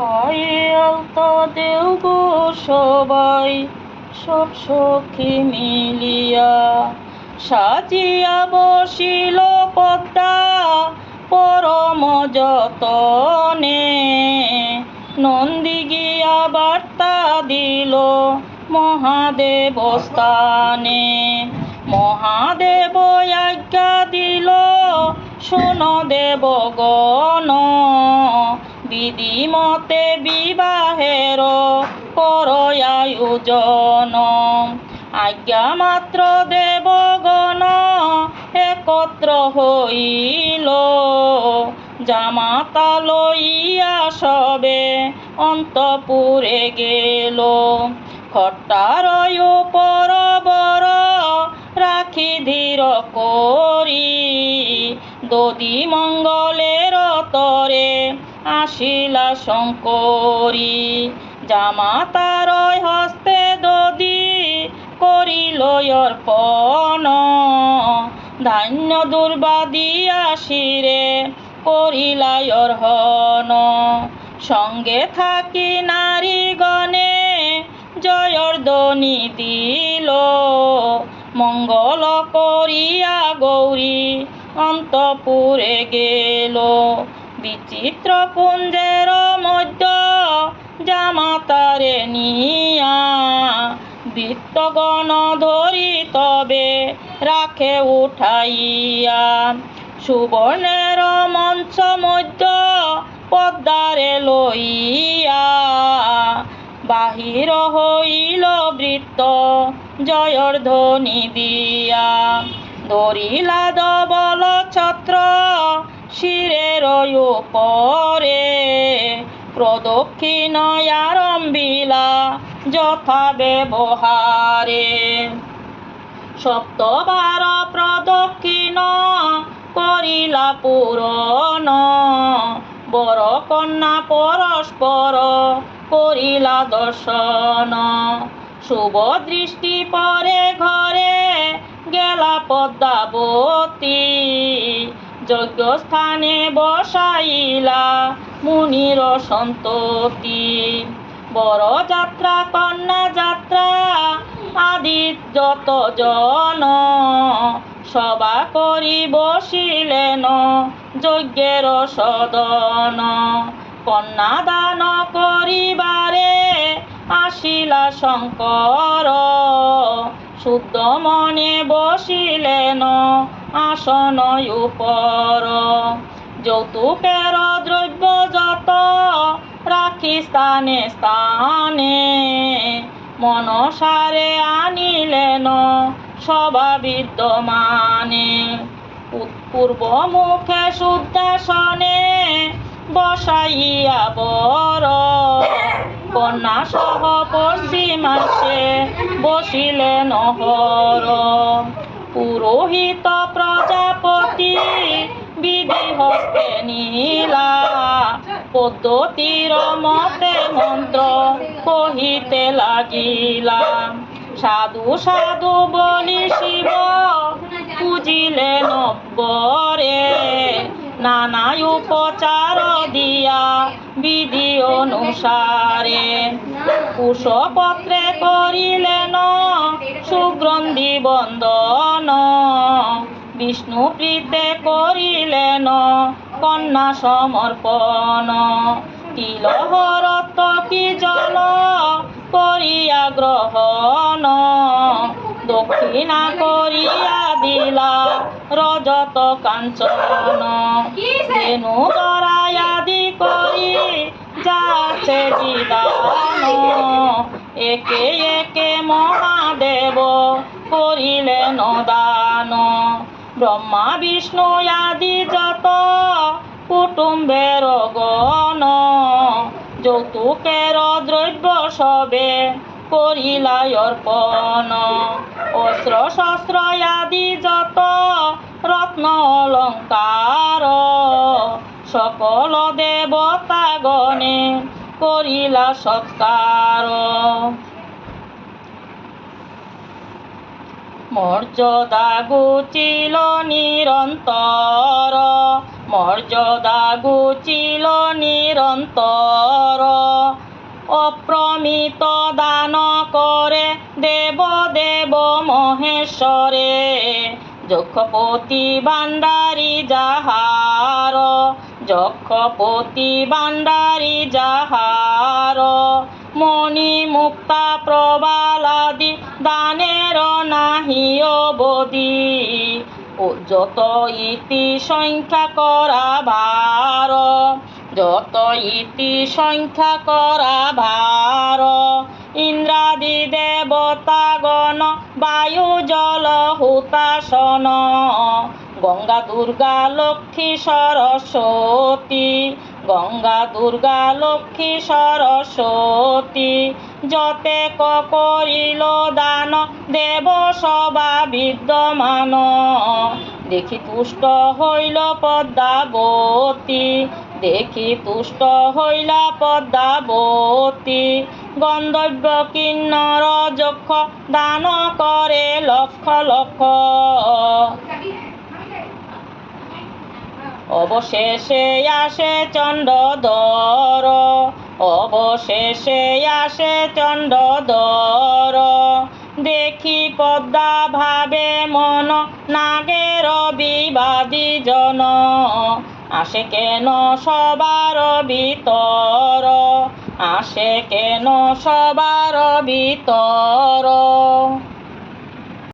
আলতা দেও গো সবাই, সব সখী মিলিয়া, সাজিয়া বসিল পদ্মা পরম যতনে। নন্দী গিয়া বার্তা দিল মহাদেব স্থানে। মহাদেব আজ্ঞা দিল শোন দেবগণ, বিধিমতে বিবাহের কর আয়োজন। আজ্ঞা মাত্র দেবগণ একত্র হইল, জামাতা লইয়া সবে অন্তপুরে গেল। খট্টার উপর বর রাখি ধীর করি, দধি মঙ্গলের তরে আসিলা শঙ্করী। জামাতার হস্তে দধি করিল অর্পণ, ধান্য দুর্বাদিয়া শিরে করিলা অর্হণ। সঙ্গে থাকি নারীগণে জয়র ধ্বনি দিল, মঙ্গল করিয়া গৌরী অন্তপুরে গেল। বিচিত্র কুঞ্জের মধ্য জামাতারে নিয়া, বৃত্তগণ ধরি তবে রাখে উঠাইয়া। সুবর্ণের মঞ্চ মধ্য পদ্মারে লইয়া, বাহির হইল বৃত্ত জয়র ধ্বনি দিয়া। ধরিলা ধবল ছত্র শিরের উপরে, প্রদক্ষিণ আরম্ভিলা যথা ব্যবহারে। সপ্তবার প্রদক্ষিণ করিলা পূরণ, বর কন্যা পরস্পর করিলা দর্শন। শুভ দৃষ্টি পরে ঘরে গেলা পদ্মাবতী, যজ্ঞস্থানে বসাইলা মুনির সন্ততি। বর যাত্রা কন্যা যাত্রা আদি যত জন, সভা করি বসিলেন যজ্ঞের সদন। কন্যাদান করিবারে আসিলা শঙ্কর, শুদ্ধ মনে বসিলেন আসন উপর। যৌতুকের দ্রব্য যত রাখি স্থানে স্থানে, মনসারে আনিলেন সভা বিদ্যমানে। পূর্ব মুখে শুদ্ধাসনে বসাইয়া বর, কন্যা সহ পশ্চিমাসে বসিলেন হর। পুরোহিত প্রজাপতি বিধি হস্তে নীলা, পদ্ধতির মতে মন্ত্র কহিতে লাগিলা। সাধু সাধু বলি শিব পূজিলেন বরে, নানা উপচার দিয়া বিধি অনুসারে। কুশপত্রে করিলেন সুগন্ধি বন্দন, বিষ্ণু প্রীতে করিলেন কন্যা সমর্পণ। তিলহরত কি জল করিয়া গ্রহণ, দক্ষিণা করিয়া দিলা রজত কাঞ্চন। ধেনু দরায়াদি করি যাচ্ছে বিধান, একে একে মহাদেব করিলেন দান। ব্রহ্মা বিষ্ণু আদি যত কুটুম্বের গণ, যৌতুকের দ্রব্য সবে করিলা অর্পণ। অস্ত্র শস্ত্র আদি যত রত্ন অলঙ্কার, সকল দেবতাগণে করিলা সৎকার। মর্যাদা গুচিল নিরন্তর, মর্যাদা গুচিল নিরন্তর, অপ্রমিত দান করে দেব দেব মহেশ্বরে। যক্ষপতি ভাণ্ডারী যাহার, যক্ষপতি ভাণ্ডারী যাহার, মণি মুক্তা প্রবালাদি দানের নাহি অবধি। ও যত ইতি সংখ্যা করা ভার, যত ইতি সংখ্যা করা ভার, ইন্দ্রাদি দেবতাগণ বায়ু জল হুতাসন, গঙ্গা দুর্গা লক্ষ্মী সরস্বতী, গঙ্গা দুর্গা লক্ষ্মী সরস্বতী, যতে করিল দান দেব সভা বিদ্যমান। দেখি তুষ্ট হইল পদ্মাবতী, দেখি তুষ্ট হইলা পদ্মাবতী, গন্ধর্ব কিন্নর যক্ষ দান করে লক্ষ লক্ষ। অবশেষে আসে চণ্ডধর, অবশেষে আসে চণ্ডধর, দেখি পদ্মা ভাবে মন নাগের বিবাদী জন। আসে কেন সবার ভিতর, আসে কেন সবার ভিতর।